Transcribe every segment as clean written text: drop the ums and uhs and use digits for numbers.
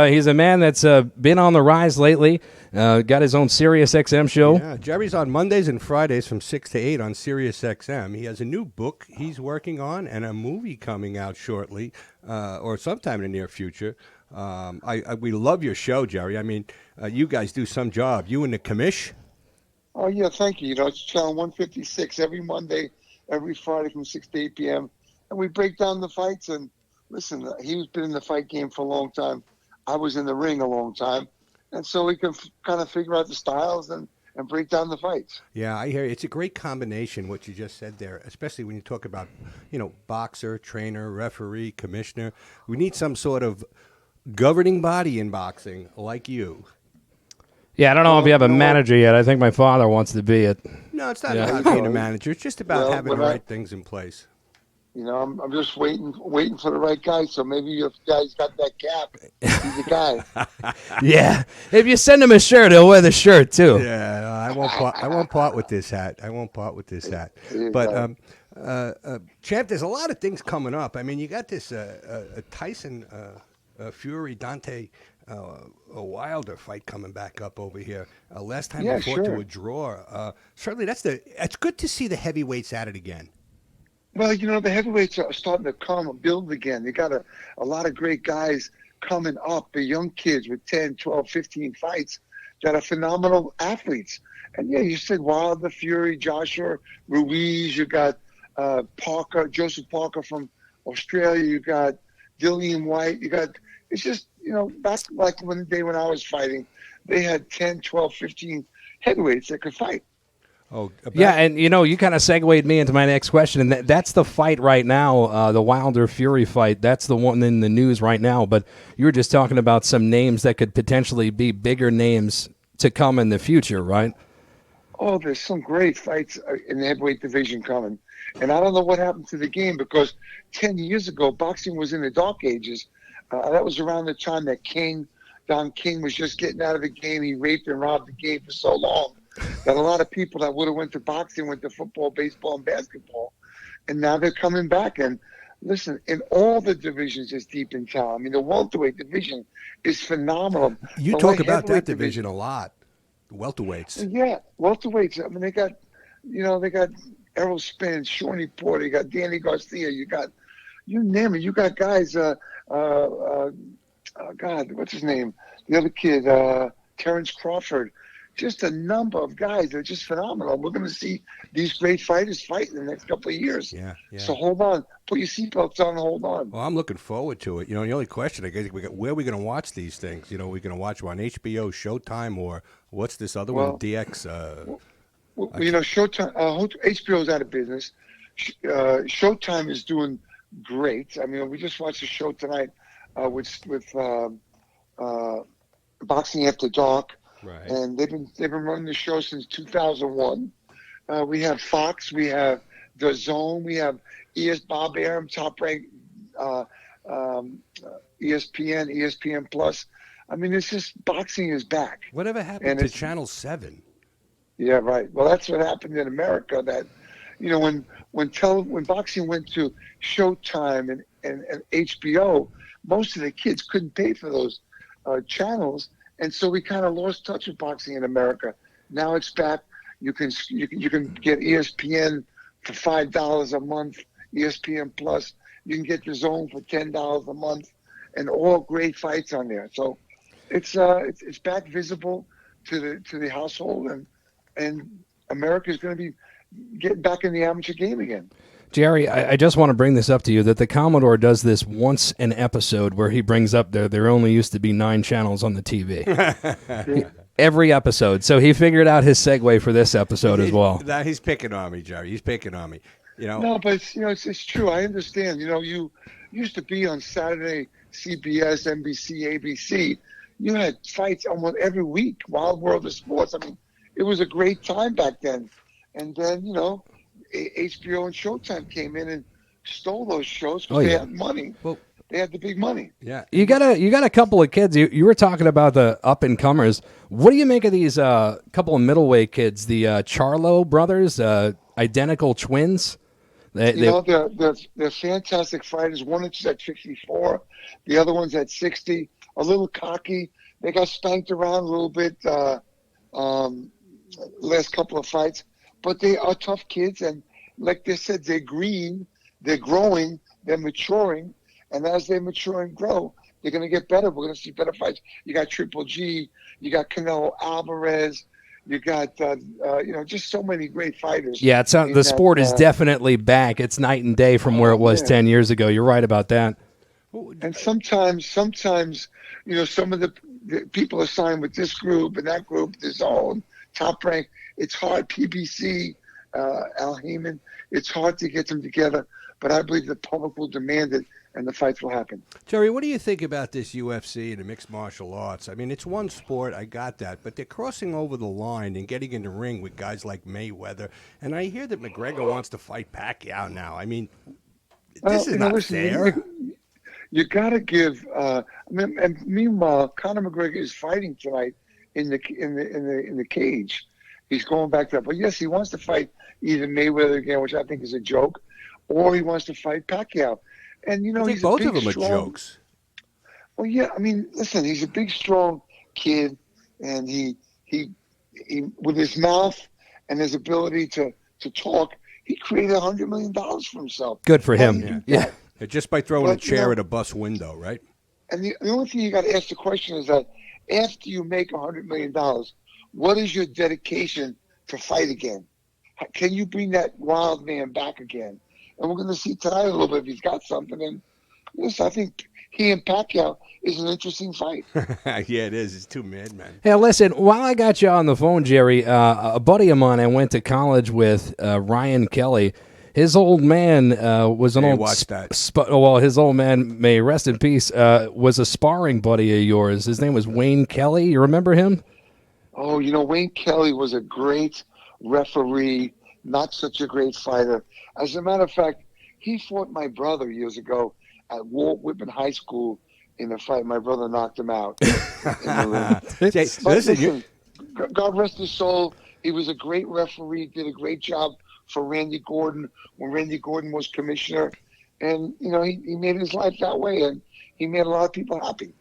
He's a man that's been on the rise lately. Got his own Sirius XM show. Yeah, Gerry's on Mondays and Fridays from 6 to 8 on Sirius XM. He has a new book he's working on and a movie coming out shortly or sometime in the near future. We love your show, Gerry. I mean, you guys do some job. You and the commish. Oh, yeah, thank you. You know, it's channel 156 every Monday, every Friday from 6 to 8 p.m. And we break down the fights. And listen, he's been in the fight game for a long time. I was in the ring a long time. And so we can kind of figure out the styles and break down the fights. Yeah, I hear you. It's a great combination, what you just said there, especially when you talk about, boxer, trainer, referee, commissioner. We need some sort of governing body in boxing like you. Yeah, I don't know if you have a manager yet. I think my father wants to be it. No, it's not about being a manager. It's just about having the right things in place. You know, I'm just waiting for the right guy. So maybe if the guy's got that cap, he's the guy. Yeah, if you send him a shirt, he'll wear the shirt too. Yeah, I won't part with this hat. But Champ, there's a lot of things coming up. I mean, you got this Tyson Fury Dante a Wilder fight coming back up over here. Last time we fought to a draw. Certainly, it's good to see the heavyweights at it again. Well, you know, the heavyweights are starting to come and build again. They got a lot of great guys coming up, the young kids with 10, 12, 15 fights that are phenomenal athletes. And, yeah, you said Wilder, Fury, Joshua, Ruiz. You got Parker, Joseph Parker from Australia. You got Dillian White. It's just, back like the day when I was fighting, they had 10, 12, 15 heavyweights that could fight. Oh, yeah, and you kind of segued me into my next question, and that's the fight right now, the Wilder-Fury fight. That's the one in the news right now, but you were just talking about some names that could potentially be bigger names to come in the future, right? Oh, there's some great fights in the heavyweight division coming, and I don't know what happened to the game because 10 years ago, boxing was in the dark ages. That was around the time that Don King was just getting out of the game. He raped and robbed the game for so long that a lot of people that would have went to boxing went to football, baseball, and basketball. And now they're coming back. And listen, in all the divisions is deep in town. I mean, the welterweight division is phenomenal. You talk about that division a lot, the welterweights. Yeah, welterweights. I mean, they got Errol Spence, Shawnee Porter, you got Danny Garcia, you name it. You got guys, God, what's his name? The other kid, Terrence Crawford. Just a number of guys that are just phenomenal. We're going to see these great fighters fight in the next couple of years. Yeah. So hold on. Put your seatbelts on and hold on. Well, I'm looking forward to it. The only question, I guess, where are we going to watch these things? We're going to watch them on HBO, Showtime, or what's this other one, DX? Showtime, HBO's out of business. Showtime is doing great. I mean, we just watched a show tonight with Boxing After Dark. Right. And they've been running the show since 2001. We have Fox, we have The Zone, we have Bob Arum, top-ranked ESPN, ESPN Plus. I mean, it's just boxing is back. Whatever happened to Channel 7? Yeah, right. Well, that's what happened in America. That when boxing went to Showtime and HBO, most of the kids couldn't pay for those channels. And so we kind of lost touch with boxing in America. Now it's back. You can get ESPN for $5 a month, ESPN Plus. You can get The Zone for $10 a month, and all great fights on there. So it's back visible to the household, and America is going to be getting back in the amateur game again. Gerry, I just want to bring this up to you, that the Commodore does this once an episode where he brings up there only used to be 9 channels on the TV. Every episode. So he figured out his segue for this episode as well. He's picking on me, Gerry. He's picking on me. No, but it's true. I understand. You used to be on Saturday, CBS, NBC, ABC. You had fights almost every week, Wild World of Sports. I mean, it was a great time back then. And then, HBO and Showtime came in and stole those shows because they had money. Well, they had the big money. Yeah, you got a couple of kids. You were talking about the up and comers. What do you make of these couple of middleweight kids, the Charlo brothers, identical twins? They're fantastic fighters. One is at 54, the other one's at 60. a little cocky. They got spanked around a little bit last couple of fights, but they are tough kids. And like they said, they're green, they're growing, they're maturing. And as they mature and grow, they're going to get better. We're going to see better fights. You got Triple G, you got Canelo Alvarez, you got just so many great fighters. Yeah, the sport is definitely back. It's night and day from where it was 10 years ago. You're right about that. And sometimes, some of the people are signed with this group and that group, this own top rank. It's hard. PBC, Al Heyman. It's hard to get them together, but I believe the public will demand it, and the fights will happen. Gerry, what do you think about this UFC and the mixed martial arts? I mean, it's one sport, I got that, but they're crossing over the line and getting in the ring with guys like Mayweather. And I hear that McGregor wants to fight Pacquiao now. I mean, this is not fair. You got to give. And meanwhile, Conor McGregor is fighting tonight in the cage. He's going back to that. But yes, he wants to fight either Mayweather again, which I think is a joke, or he wants to fight Pacquiao. And I think he's both of them are jokes. Well, yeah. I mean, listen, he's a big, strong kid, and he with his mouth and his ability to talk, he created $100 million for himself. Good for him. Yeah. Just by throwing a chair at a bus window, right? And the only thing you got to ask the question is that after you make $100 million, what is your dedication to fight again? Can you bring that wild man back again? And we're going to see tonight a little bit if he's got something. And yes, I think he and Pacquiao is an interesting fight. Yeah, it is. It's two madmen. Hey, listen, while I got you on the phone, Gerry, a buddy of mine I went to college with, Ryan Kelly, his old man was an old... Watch that. His old man, may rest in peace, was a sparring buddy of yours. His name was Wayne Kelly. You remember him? Oh, Wayne Kelly was a great referee, not such a great fighter. As a matter of fact, he fought my brother years ago at Walt Whitman High School in a fight. My brother knocked him out. Listen, God rest his soul. He was a great referee, did a great job for Randy Gordon when Randy Gordon was commissioner. And, he made his life that way, and he made a lot of people happy.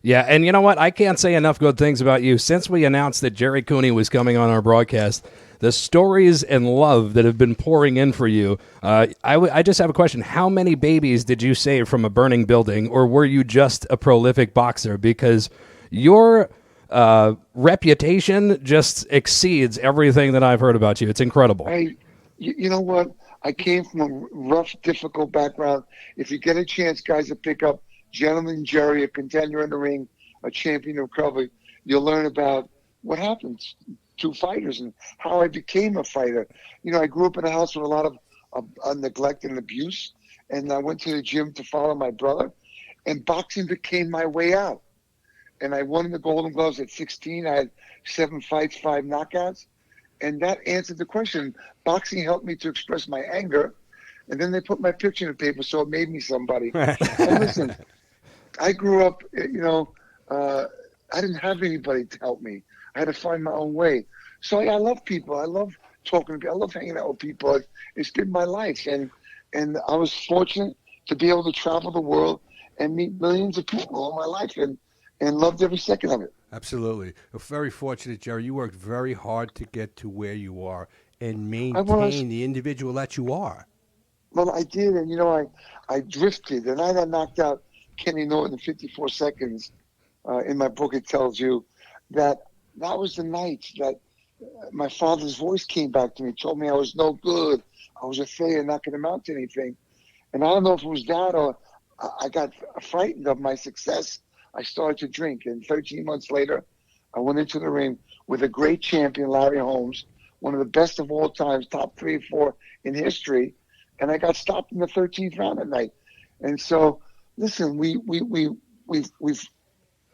Yeah, and you know what? I can't say enough good things about you. Since we announced that Gerry Cooney was coming on our broadcast, the stories and love that have been pouring in for you, I just have a question. How many babies did you save from a burning building, or were you just a prolific boxer? Because your reputation just exceeds everything that I've heard about you. It's incredible. Hey, you know what? I came from a rough, difficult background. If you get a chance, guys, to pick up Gentleman Gerry, a contender in the ring, a champion of recovery, you'll learn about what happens to fighters and how I became a fighter. I grew up in a house with a lot of neglect and abuse, and I went to the gym to follow my brother, and boxing became my way out. And I won the Golden Gloves at 16. I had 7 fights, 5 knockouts, and that answered the question. Boxing helped me to express my anger, and then they put my picture in the paper, so it made me somebody. And listen, I grew up, I didn't have anybody to help me. I had to find my own way. So I love people. I love talking to people. I love hanging out with people. It's been my life. And I was fortunate to be able to travel the world and meet millions of people all my life and loved every second of it. Absolutely. Very fortunate, Gerry. You worked very hard to get to where you are and maintain the individual that you are. Well, I did. And, I drifted. The night I knocked out Kenny Norton in 54 seconds, in my book, it tells you that was the night that my father's voice came back to me, told me I was no good. I was a failure, not going to amount to anything. And I don't know if it was that or I got frightened of my success. I started to drink. And 13 months later, I went into the ring with a great champion, Larry Holmes, one of the best of all times, top 3 or 4 in history. And I got stopped in the 13th round at night. And so, listen, we've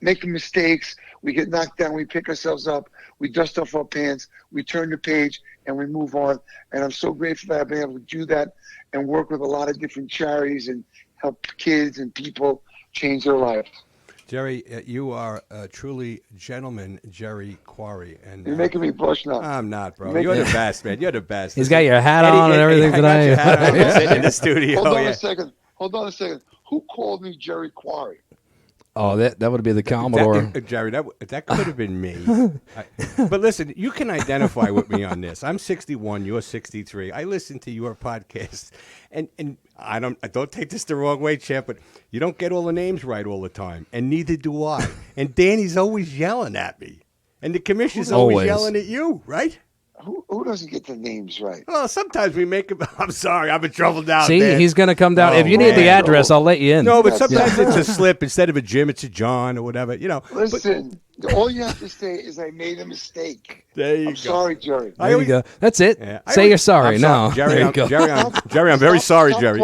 making mistakes, we get knocked down, we pick ourselves up, we dust off our pants, we turn the page, and we move on. And I'm so grateful that I've been able to do that and work with a lot of different charities and help kids and people change their lives. Gerry, you are a truly gentleman, Gerry Quarry. And you're making me blush now. I'm not, bro. You're the best, man. You're the best. He's got your hat on and everything tonight. I got your hat on. You're sitting in the studio. Hold on a second. Who called me Gerry Quarry? Oh, that would be the Commodore. Jerry, that could have been me. But listen, you can identify with me on this. I'm 61. You're 63. I listen to your podcast, and I don't take this the wrong way, Champ, but you don't get all the names right all the time, and neither do I. And Danny's always yelling at me, and the commissioner's always yelling at you, right? Who doesn't get the names right? Well, sometimes we make them. I'm sorry, I'm in trouble now. See, man. he's going to come down. If you need the address, I'll let you in. No, but sometimes it's a slip. Instead of a Jim, it's a John or whatever. Listen, all you have to say is I made a mistake. There you go. I'm sorry, Jerry. There you go. That's it. Yeah. Say you're sorry. No, Jerry, I'm very sorry, Jerry.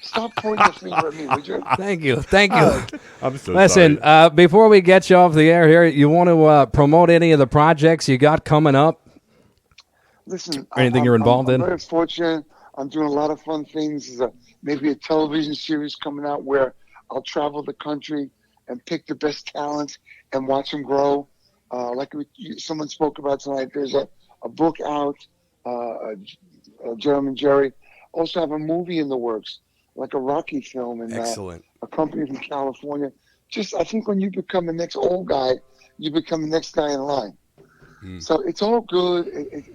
Stop pointing the finger at me, would you? Thank you. I'm so Listen, sorry. before we get you off the air here, you want to promote any of the projects you got coming up? Listen, Anything you're involved in? I'm very fortunate. I'm doing a lot of fun things. There's maybe a television series coming out where I'll travel the country and pick the best talents and watch them grow. Like someone spoke about tonight, there's a book out, Gerry. Also have a movie in the works, like a Rocky film, and excellent. A company from California. I think when you become the next old guy, you become the next guy in line. So it's all good.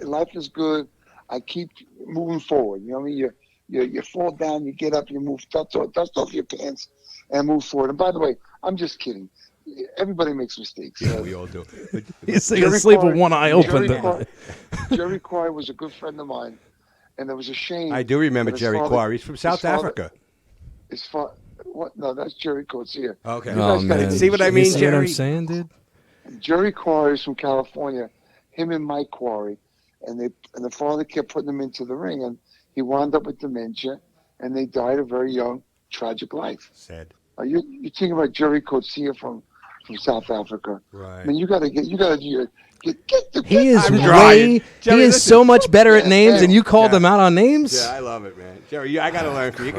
Life is good. I keep moving forward. You know what I mean? You fall down, you get up, you move, dust off your pants, and move forward. And by the way, I'm just kidding. Everybody makes mistakes. Yeah, we all do. You sleep with one eye open. Jerry Quarry was a good friend of mine, and it was a shame. I do remember Jerry Quarry. He's from South Africa. What? No, that's Jerry Coetzee. Okay. Oh, man. See what I mean, see Jerry? what I'm saying, dude? Jerry Quarry is from California. Him and Mike Quarry, and the father kept putting him into the ring, and he wound up with dementia, and they died a very young, tragic life. Sad. You're thinking about Jerry Coetzee from South Africa. Right. I mean, you got to do your get He is Jerry, listen. so much better at names, and you called him out on names. Yeah, I love it, man. Jerry, I got to learn from you.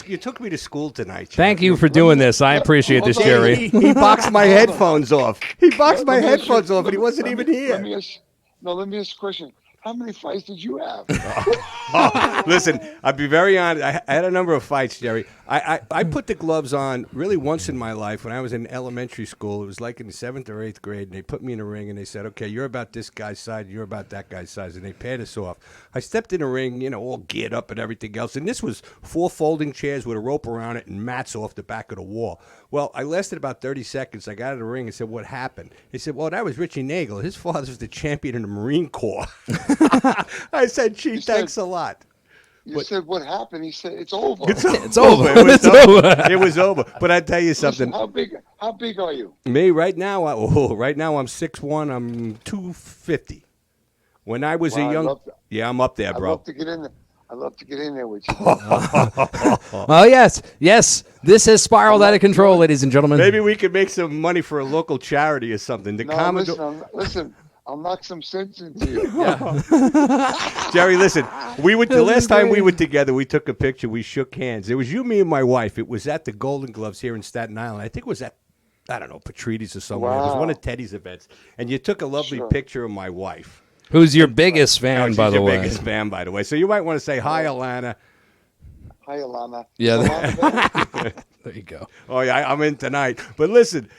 You took me to school tonight. Jerry. Thank you for doing this. I appreciate this, Jerry. He boxed my headphones off. He boxed my headphones off, and he wasn't even here. Let me ask a question. How many fights did you have? Listen, I'll be very honest. I had a number of fights, Jerry. I put the gloves on really once in my life when I was in elementary school. It was like in the 7th or 8th grade, and they put me in a ring, and they said, okay, you're about this guy's size, you're about that guy's size, and they paired us off. I stepped in a ring, all geared up and everything else, and this was 4 folding chairs with a rope around it and mats off the back of the wall. Well, I lasted about 30 seconds. I got out of the ring and said, what happened? They said, well, that was Richie Nagel. His father's the champion in the Marine Corps. I said, gee, thanks a lot. You said, what happened? He said, it's over. It's over. It was over. But I tell you something. Listen, how big are you? Me, right now, I'm 6'1", I'm 250. When I was a young... I'm up there, bro. I'd love to get in there with you. Oh, yes. This has spiraled out of control, ladies and gentlemen. Maybe we could make some money for a local charity or something. Listen, I'll knock some sense into you. Jerry, listen, the last time we were together, we took a picture, we shook hands. It was you, me, and my wife. It was at the Golden Gloves here in Staten Island. I think it was at, I don't know, Patrides or somewhere. Wow. It was one of Teddy's events. And you took a lovely picture of my wife. Who's your biggest fan, by the way? Biggest fan, by the way. So you might want to say, hi, Alana. Hi, Alana. Yeah. There you go. Oh, yeah, I'm in tonight. But listen,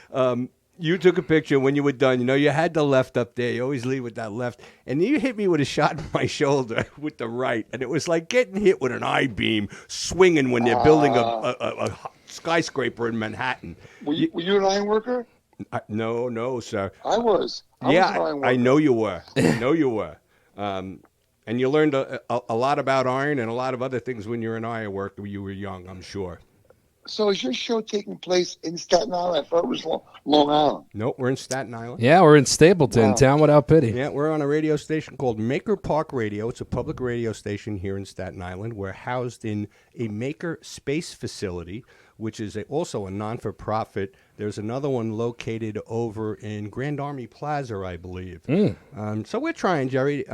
you took a picture when you were done. You had the left up there. You always lead with that left. And you hit me with a shot in my shoulder with the right. And it was like getting hit with an I-beam swinging when they're building a skyscraper in Manhattan. Were you an iron worker? No, sir. I was. I know you were. And you learned a lot about iron and a lot of other things when you were in iron work when you were young, I'm sure. So is your show taking place in Staten Island? I thought it was Long Island. Nope, we're in Staten Island. Yeah, we're in Stapleton, town without pity. Yeah, we're on a radio station called Maker Park Radio. It's a public radio station here in Staten Island. We're housed in a Maker Space facility, which is also a non-for-profit. There's another one located over in Grand Army Plaza, I believe. So we're trying, Jerry.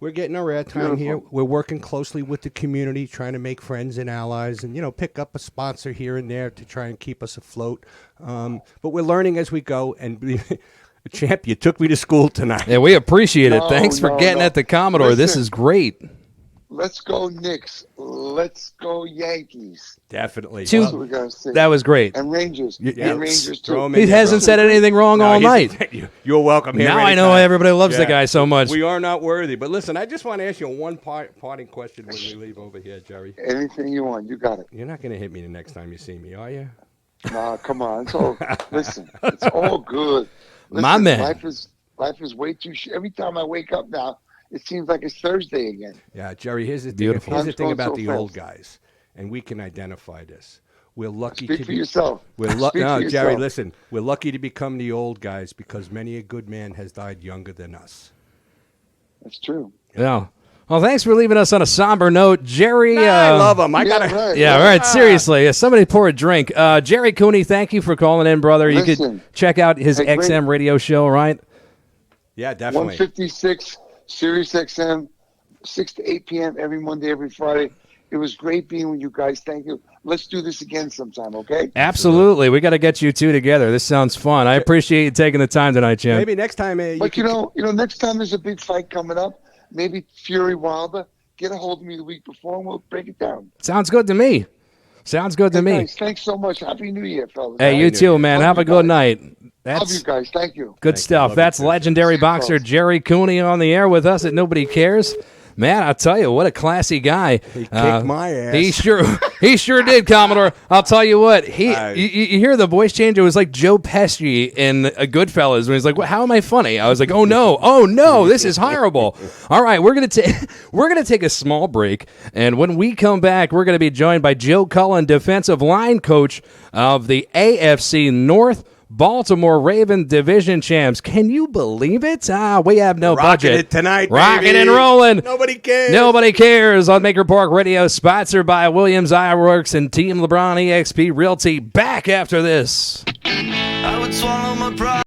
We're getting our airtime here. We're working closely with the community, trying to make friends and allies and, pick up a sponsor here and there to try and keep us afloat. But we're learning as we go. And, Champ, you took me to school tonight. Yeah, we appreciate it. Thanks for getting at the Commodore. Listen, this is great. Let's go Knicks. Let's go Yankees. Definitely. Two- That's what we gotta say. That was great. And Rangers. Yeah, And Rangers too. throw 'em He in there, hasn't bro. said anything wrong No, all he's- night. You're welcome here. Now I know anytime. everybody loves the guy so much. We are not worthy. But listen, I just want to ask you one parting question when we leave over here, Gerry. Anything you want, you got it. You're not going to hit me the next time you see me, are you? Nah, come on. It's all listen. It's all good. Listen, My man. Life is way too. Every time I wake up now, it seems like it's Thursday again. Yeah, Gerry, here's the thing. Beautiful. Here's the Time's thing going about so the fast. old guys, and we can identify this. We're lucky Speak to for be. yourself. We're Speak for no, yourself. Gerry, listen. We're lucky to become the old guys because many a good man has died younger than us. That's true. Yeah. Well, thanks for leaving us on a somber note, Gerry. I love him. I gotta. Right. Yeah, all right. Seriously, somebody pour a drink. Gerry Cooney, thank you for calling in, brother. You could Listen. check out his Hey, great. XM radio show, right? Yeah, definitely. 156 Sirius XM, 6 to 8 p.m. every Monday, every Friday. It was great being with you guys. Thank you. Let's do this again sometime, okay? Absolutely. We got to get you two together. This sounds fun. I appreciate you taking the time tonight, Jim. Maybe next time. But next time there's a big fight coming up, maybe Fury Wilder. Get a hold of me the week before, and we'll break it down. Sounds good to me. Sounds good to Hey, me. guys, thanks so much. Happy New Year, fellas. Hey, you too, man. Love Have you a good guys. night. Love That's you guys. Thank you. good Thank you. stuff. Love That's you, too. legendary See you, boxer folks. Gerry Cooney on the air with us at Nobody Cares. Man, I'll tell you, what a classy guy. He kicked my ass. He sure did, Commodore. I'll tell you what. You hear the voice change? It was like Joe Pesci in Goodfellas when he's like, "How am I funny?" I was like, "Oh no, this is horrible." All right, we're gonna take a small break, and when we come back, we're gonna be joined by Joe Cullen, defensive line coach of the AFC North. Baltimore Raven division champs. Can you believe it? We have no Rocking budget. it tonight, Rocking baby. and rolling. Nobody cares. Nobody cares on Maker Park Radio, sponsored by Williams Ironworks and Team LeBron EXP Realty. Back after this. I would swallow my pride.